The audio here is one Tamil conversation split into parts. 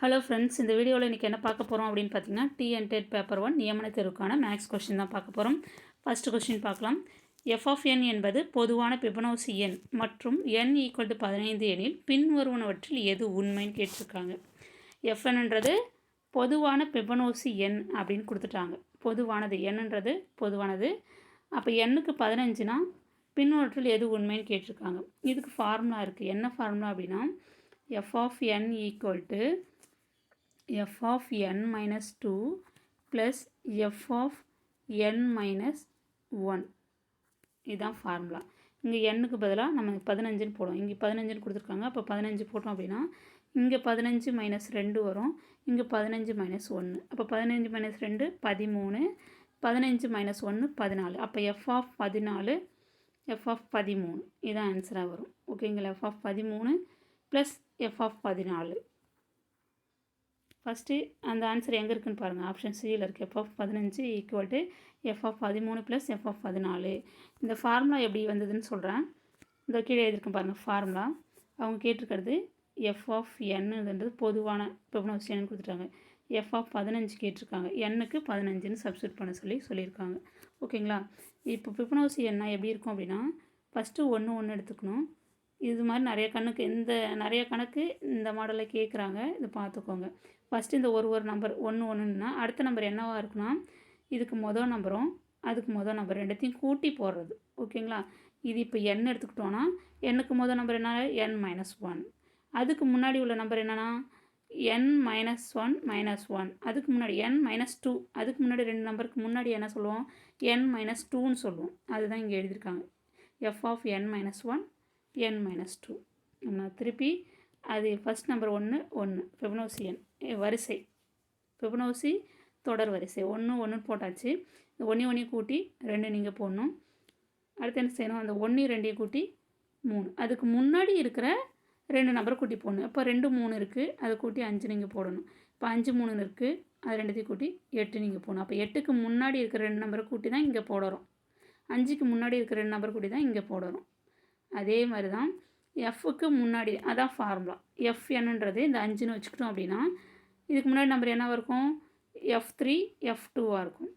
ஹலோ ஃப்ரெண்ட்ஸ், இந்த வீடியோவில் இன்றைக்கி என்ன பார்க்க போகிறோம் அப்படின்னு பார்த்தீங்கன்னா, TNTET பேப்பர் 1 நியமன தேர்வுக்கான மேக்ஸ் கொஸ்டின் தான் பார்க்க போகிறோம். ஃபஸ்ட்டு கொஸ்டின் பார்க்கலாம். f of n என்பது பொதுவான ஃபிபொனாச்சி எண் மற்றும் n = 15 எனில் பின்வருவனவற்றில் எது உண்மைன்னு கேட்டிருக்காங்க. fnன்றது பொதுவான ஃபிபொனாச்சி எண் அப்படின்னு கொடுத்துட்டாங்க. பொதுவானது என்னன்றது பொதுவானது. அப்போ n-க்கு 15னா பின்வற்றில் எது உண்மைன்னு கேட்டிருக்காங்க. இதுக்கு ஃபார்முலா இருக்குது. என்ன ஃபார்முலா அப்படின்னா, f of n = f of n minus 2 plus f of n minus 1. இதுதான் ஃபார்முலா. இங்கே n-க்கு பதிலாக நம்ம 15ன்னு போடுவோம். இங்கே 15ன்னு கொடுத்துருக்காங்க. அப்போ 15 போட்டோம் அப்படின்னா இங்கே 15 மைனஸ் 2 வரும். இங்கே 15 மைனஸ் 1. அப்போ 15 மைனஸ் 2 13, 15 மைனஸ் 1 14. அப்போ f of 14, f of 13 இதுதான் ஆன்சராக வரும். ஓகேங்களா? f of 13 plus f of 14. First அந்த ஆன்சர் எங்கே இருக்குதுன்னு பாருங்கள். ஆப்ஷன் சியில் இருக்குது. f of 15 = f of 13 plus f of 14. இந்த ஃபார்முலா எப்படி வந்ததுன்னு சொல்கிறேன். இந்த கீழே எழுதியிருக்கேன் பாருங்கள் ஃபார்முலா. அவங்க கேட்டிருக்கிறது f of n-ன்றது பொதுவான ஃபிபொனாச்சி எண்ணுன்னு கொடுத்துட்டாங்க. f of 15 கேட்டிருக்காங்க. n-க்கு 15ன்னு சப்ஸ்டியூட் பண்ண சொல்லியிருக்காங்க. ஓகேங்களா? இப்போ ஃபிபொனாச்சி எண்ணா எப்படி இருக்கும் அப்படின்னா, ஃபஸ்ட்டு 1 1 எடுத்துக்கணும். இது மாதிரி நிறைய கணக்கு இந்த மாடலில் கேட்குறாங்க. இதை பார்த்துக்கோங்க. ஃபஸ்ட்டு இந்த ஒரு நம்பர் 1 1ன்னா அடுத்த நம்பர் என்னவாக இருக்குன்னா, இதுக்கு மொதல் நம்பரும் அதுக்கு மொதல் நம்பர் ரெண்டுத்தையும் கூட்டி போடுறது. ஓகேங்களா? இது இப்போ n எடுத்துக்கிட்டோன்னா n-க்கு மொதல் நம்பர் என்ன? n-1. அதுக்கு முன்னாடி உள்ள நம்பர் என்னென்னா n-1 அதுக்கு முன்னாடி n-2. அதுக்கு முன்னாடி ரெண்டு நம்பருக்கு முன்னாடி என்ன சொல்லுவோம்? n-2ன்னு சொல்லுவோம். அதுதான் இங்கே எழுதியிருக்காங்க. f of n-1 n-2. நம்ம திருப்பி அது ஃபஸ்ட் நம்பர் 1 1 ஃபிபொனாச்சி எண் வரிசை, ஃபிபொனாச்சி தொடர் வரிசை 1 1 போட்டாச்சு. இந்த 1 1 கூட்டி 2 நீங்கள் போடணும். அடுத்து என்ன செய்யணும்? அந்த 1 2 கூட்டி 3. அதுக்கு முன்னாடி இருக்கிற ரெண்டு நம்பரை கூட்டி போடணும். இப்போ 2 3 இருக்குது, அதை கூட்டி 5 நீங்கள் போடணும். இப்போ 5 3 இருக்குது, அது ரெண்டுத்தையும் கூட்டி 8 நீங்கள் போடணும். அப்போ 8க்கு முன்னாடி இருக்கிற ரெண்டு நம்பரை கூட்டி தான் இங்கே போடுறோம். 5க்கு முன்னாடி இருக்கிற ரெண்டு நம்பரை கூட்டி தான் இங்கே போடுறோம். அதே மாதிரி தான் எஃப்க்கு முன்னாடி, அதான் ஃபார்முலா. fnன்றது இந்த 5ன்னு வச்சுக்கிட்டோம் அப்படின்னா, இதுக்கு முன்னாடி நம்பர் என்னவாக இருக்கும்? f3 f2வாக இருக்கும்.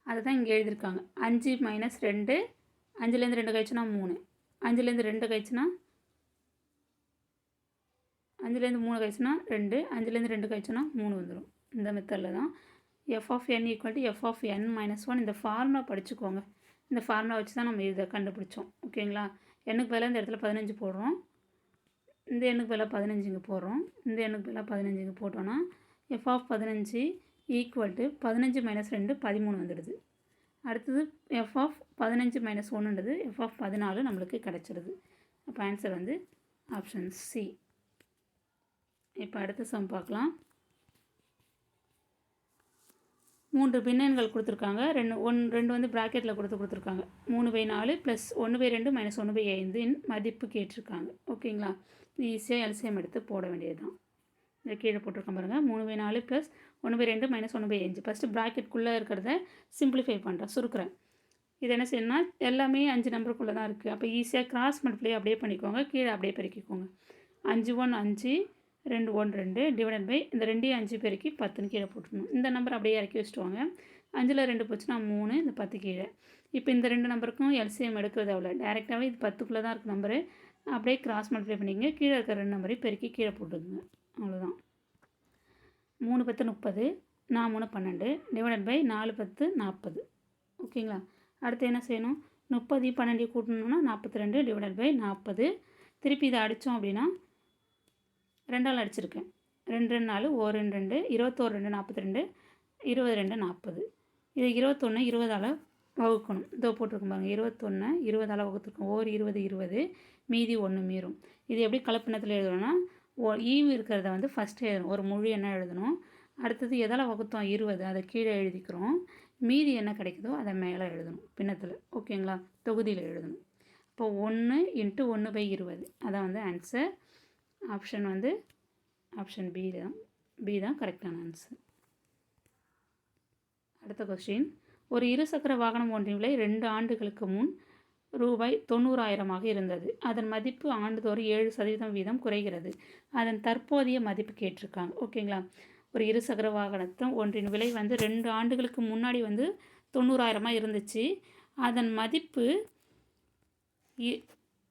அதை தான் இங்கே எழுதியிருக்காங்க. 5 மைனஸ் 2, 5லேருந்து 2 கழிச்சுனா 3, 5லேருந்து 2 கழிச்சுனா 5லேருந்து 3 கழிச்சுனா 2, 5லேருந்து 2 கழிச்சுனா 3 வந்துடும். இந்த மெத்தடில் தான் f of n = f of n-1. இந்த ஃபார்முலா படிச்சுக்கோங்க. இந்த ஃபார்முலா வச்சு தான் நம்ம இதை கண்டுபிடிச்சோம். ஓகேங்களா? எண்ணுக்கு பதிலாக இந்த இடத்துல 15 போடுறோம். இந்த எண்ணுக்கு பதிலாக 15 இங்கே போடுறோம். இந்த எண்ணுக்கு பதிலாக 15 இங்கே போட்டோன்னா f of 15 = 15 மைனஸ் 2 13 வந்துடுது. அடுத்தது f of 15 மைனஸ் 1ன்றது f of 14 நம்மளுக்கு கிடச்சிடுது. அப்போ ஆன்சர் வந்து ஆப்ஷன் சி. இப்போ அடுத்த சம் பார்க்கலாம். 3 பின்னெண்கள் கொடுத்துருக்காங்க. ரெண்டு வந்து ப்ராக்கெட்டில் கொடுத்துருக்காங்க. 3/4 ப்ளஸ் 1/2 மைனஸ் 1/5 மதிப்பு கேட்டிருக்காங்க. ஓகேங்களா? ஈஸியாக எல்சிஎம் எடுத்து போட வேண்டியது தான். இந்த கீழே போட்டிருக்கோம் பாருங்கள். 3/4 ப்ளஸ் 1/2 மைனஸ் 1/5. ஃபஸ்ட்டு ப்ராக்கெட்குள்ளே இருக்கிறத சிம்பிளிஃபை பண்ணுறேன், சுருக்கிறேன். இது என்ன செய்யணும்னா, எல்லாமே 5 நம்பருக்குள்ளே தான் இருக்குது. அப்போ ஈஸியாக கிராஸ் மல்டிப்ளை அப்படியே பண்ணிக்கோங்க. கீழே அப்படியே பெருக்கிக்கோங்க. 5 1 5, 2 1 2 டிவைடட் பை இந்த 2 5 பெருக்கி 10ன்னு கீழே போட்டுருணும். இந்த நம்பர் அப்படியே இறக்கி வச்சுட்டு வாங்க. 5ல் 2 போச்சுன்னா 3, இந்த 10 கீழே. இப்போ இந்த ரெண்டு நம்பருக்கும் எல்சிஎம் எடுக்கிறது அவ்வளோ டேரெக்டாகவே இது 10க்குள்ளே தான் இருக்குது நம்பரு. அப்படியே கிராஸ் மல்டிப்ளை பண்ணிங்க. கீழே இருக்கிற ரெண்டு நம்பரையும் பெருக்கி கீழே போட்டுக்குங்க. அவ்வளோதான். 3 10 30, 4 3 12 டிவைடட் பை 4 10 40. ஓகேங்களா? அடுத்து என்ன செய்யணும்? 30 12 கூட்டணும்னா 42 டிவைடட் பை 40. திருப்பி இதை அடித்தோம் அப்படின்னா 2ஆல் அடிச்சிருக்கேன். 2 2 4 1 2 21 2 42 22 40. இது 21 20ஆல் வகுக்கணும். இதோ போட்டிருக்கோம் பாருங்கள். 21 20ஆல் வகுத்துருக்கோம். 20 20 மீதி 1 மீறும். இது எப்படி கலப்பினத்தில் எழுதணும்னா, ஈவு இருக்கிறத வந்து ஃபஸ்ட்டு எழுதணும். ஒரு முழு எண்ணெய் எழுதணும். அடுத்தது எதால் வகுத்தோம்? 20, அதை கீழே எழுதிக்கிறோம். மீதி என்ன கிடைக்குதோ அதை மேலே எழுதணும் பின்னத்தில். ஓகேங்களா? தொகுதியில் எழுதணும். இப்போ 1 × 1/20 அதான் வந்து ஆன்சர். ஆப்ஷன் வந்து ஆப்ஷன் பி தான் கரெக்டான ஆன்சர். அடுத்த கொஸ்டின். ஒரு இருசக்கர வாகனம் ஒன்றின் விலை 2 ஆண்டுகளுக்கு முன் ரூபாய் 90,000 இருந்தது. அதன் மதிப்பு ஆண்டுதோறும் 7% வீதம் குறைகிறது. அதன் தற்போதைய மதிப்பு கேட்டிருக்காங்க. ஓகேங்களா? ஒரு இருசக்கர வாகனத்தின் ஒன்றின் விலை வந்து 2 ஆண்டுகளுக்கு முன்னாடி வந்து 90,000 இருந்துச்சு. அதன் மதிப்பு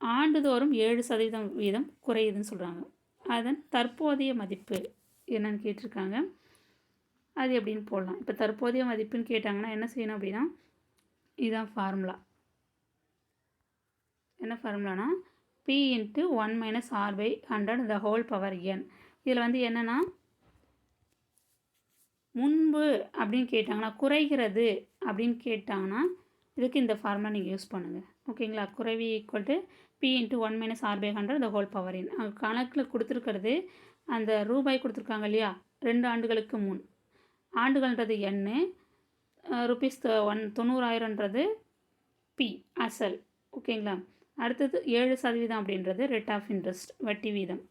ஆண்டுதோறும் 7% வீதம் குறையுதுன்னு சொல்கிறாங்க. அதன் தற்போதைய மதிப்பு என்னன்னு கேட்டிருக்காங்க. அது எப்படின்னு போடலாம். இப்போ தற்போதைய மதிப்புன்னு கேட்டாங்கன்னா என்ன செய்யணும் அப்படின்னா, இதுதான் ஃபார்முலா. என்ன ஃபார்முலானா P × 1 - R/100 the whole power n. இதில் வந்து என்னென்னா, முன்பு அப்படின்னு கேட்டாங்கன்னா, குறைகிறது அப்படின்னு கேட்டாங்கன்னா இதுக்கு இந்த ஃபார்முலா நீங்கள் யூஸ் பண்ணுங்கள். ஓகேங்களா? குறைவி equal to P × 1 - R/100 the whole power n. அங்கே கணக்கில் கொடுத்துருக்கிறது அந்த ரூபாய் கொடுத்துருக்காங்க இல்லையா, 2 ஆண்டுகளுக்கு முன். ஆண்டுகள்ன்றது n, ருபீஸ் 90,000ன்றது P அசல். ஓகேங்களா? அடுத்தது 7% அப்படின்றது ரேட் ஆஃப் இன்ட்ரெஸ்ட், வட்டி வீதம்.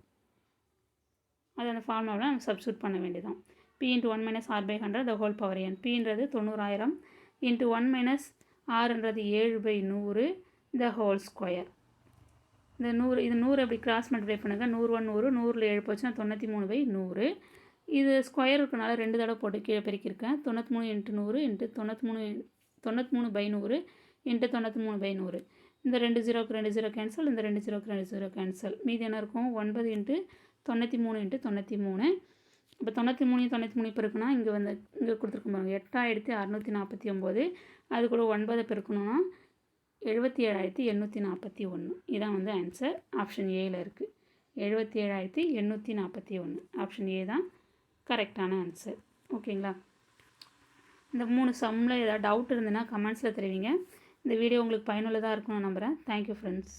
அது அந்த ஃபார்முலாவில் நம்ம சப்ஸ்டியூட் பண்ண வேண்டியதான். P × 1 - R/100 the whole power n. Pன்றது 90,000 × 1 - Rன்றது 7/100 the whole square. இந்த 100 இது 100 அப்படி கிராஸ் மல்டிப்ளை பண்ணுங்கள். 100 100 100ல் 7 போச்சுன்னா 93/100. இது ஸ்கொயர் இருக்கனால 2 தடவை போட்டு கீழே பெருக்கியிருக்கேன். 93 × 100 × 93/100 × 93/100. இந்த 2 0க்கு 2 0 கேன்சல், இந்த 2 0க்கு 2 0 கேன்சல். மீதி என்ன இருக்கும்? 9 × 93 × 93. இப்போ 93 93 பெருக்குனா இங்கே வந்து இங்கே கொடுத்துருக்க பாருங்க, 8649. அது கூட 9 பெருக்கணும்னா 77,841. இதான் வந்து ஆன்சர். ஆப்ஷன் ஏயில் இருக்குது. 77,841. ஆப்ஷன் ஏ தான் கரெக்டான ஆன்சர். ஓகேங்களா? இந்த 3 சம்மில் ஏதாவது டவுட் இருந்ததுன்னா கமெண்ட்ஸில் தெரிவிங்க. இந்த வீடியோ உங்களுக்கு பயனுள்ளதாக இருக்கும்னு நம்புகிறேன். Thank you friends.